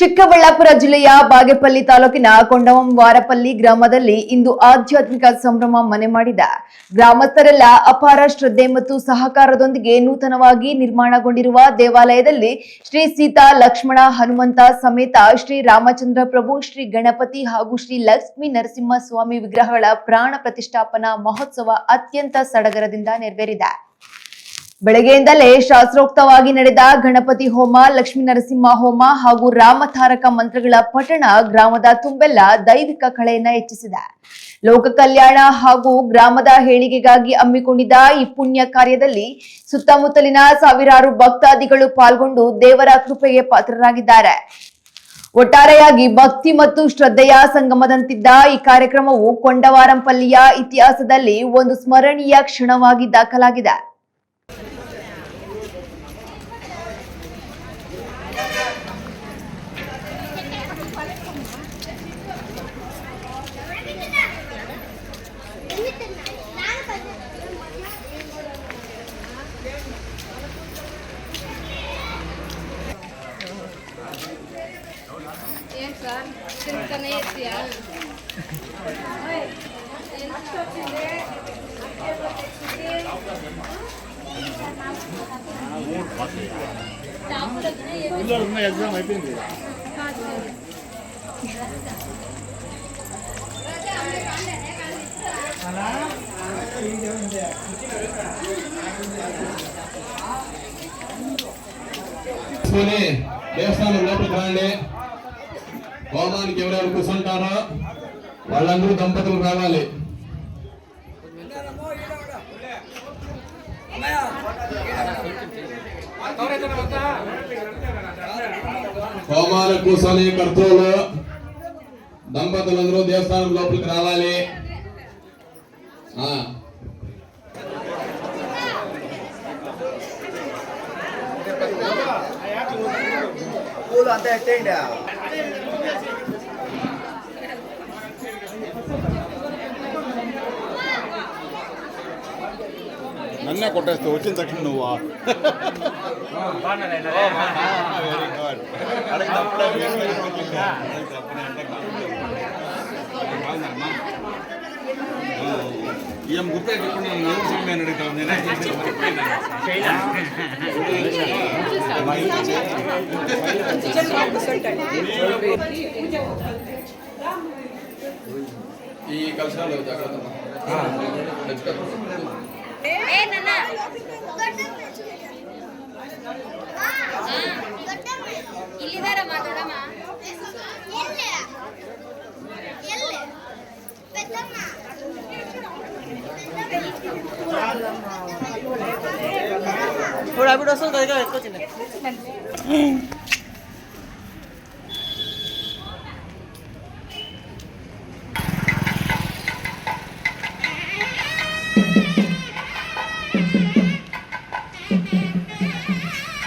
ಚಿಕ್ಕಬಳ್ಳಾಪುರ ಜಿಲ್ಲೆಯ ಬಾಗೇಪಲ್ಲಿ ತಾಲೂಕಿನ ಕೊಂಡವಾರಪಲ್ಲಿ ಗ್ರಾಮದಲ್ಲಿ ಇಂದು ಆಧ್ಯಾತ್ಮಿಕ ಸಂಭ್ರಮ ಮನೆ ಮಾಡಿದ ಗ್ರಾಮಸ್ಥರೆಲ್ಲ ಅಪಾರ ಶ್ರದ್ಧೆ ಮತ್ತು ಸಹಕಾರದೊಂದಿಗೆ ನೂತನವಾಗಿ ನಿರ್ಮಾಣಗೊಂಡಿರುವ ದೇವಾಲಯದಲ್ಲಿ ಶ್ರೀ ಸೀತಾ ಲಕ್ಷ್ಮಣ ಹನುಮಂತ ಸಮೇತ ಶ್ರೀ ರಾಮಚಂದ್ರ ಪ್ರಭು, ಶ್ರೀ ಗಣಪತಿ ಹಾಗೂ ಶ್ರೀ ಲಕ್ಷ್ಮೀ ನರಸಿಂಹ ಸ್ವಾಮಿ ವಿಗ್ರಹಗಳ ಪ್ರಾಣ ಪ್ರತಿಷ್ಠಾಪನಾ ಮಹೋತ್ಸವ ಅತ್ಯಂತ ಸಡಗರದಿಂದ ನೆರವೇರಿದೆ. ಬೆಳಗ್ಗೆಯಿಂದಲೇ ಶಾಸ್ತ್ರೋಕ್ತವಾಗಿ ನಡೆದ ಗಣಪತಿ ಹೋಮ, ಲಕ್ಷ್ಮೀ ನರಸಿಂಹ ಹೋಮ ಹಾಗೂ ರಾಮತಾರಕ ಮಂತ್ರಗಳ ಪಠಣ ಗ್ರಾಮದ ತುಂಬೆಲ್ಲ ದೈವಿಕ ಕಳೆಯನ್ನ ಹೆಚ್ಚಿಸಿದೆ. ಲೋಕ ಕಲ್ಯಾಣ ಹಾಗೂ ಗ್ರಾಮದ ಏಳಿಗೆಗಾಗಿ ಹಮ್ಮಿಕೊಂಡಿದ್ದ ಈ ಪುಣ್ಯ ಕಾರ್ಯದಲ್ಲಿ ಸುತ್ತಮುತ್ತಲಿನ ಸಾವಿರಾರು ಭಕ್ತಾದಿಗಳು ಪಾಲ್ಗೊಂಡು ದೇವರ ಕೃಪೆಗೆ ಪಾತ್ರರಾಗಿದ್ದಾರೆ. ಒಟ್ಟಾರೆಯಾಗಿ ಭಕ್ತಿ ಮತ್ತು ಶ್ರದ್ಧೆಯ ಸಂಗಮದಂತಿದ್ದ ಈ ಕಾರ್ಯಕ್ರಮವು ಕೊಂಡವಾರಂಪಲ್ಲಿಯ ಇತಿಹಾಸದಲ್ಲಿ ಒಂದು ಸ್ಮರಣೀಯ ಕ್ಷಣವಾಗಿ ದಾಖಲಾಗಿದೆ. ఎగ్జామ్ అయిపోయింది. దేవస్థానం లోపలికి రండి. హోమానికి ఎవరెవరు కూర్చుంటారో వాళ్ళందరూ దంపతులు రావాలి. హోమాలు కూర్చొని కర్తూలు దంపతులందరూ దేవస్థానం లోపలికి రావాలి. అంతా ఎట్టేయండి. నన్నే కొట్టేస్తే వచ్చిన తక్షణ నువ్వు ఏం గుర్తే చెప్పండి. నేను సమయాన్ని అడుగుతాను. ఈ కలశాలు జాగ్రత్త. थोड़ा भी दोस्तों करेगा इसको चले.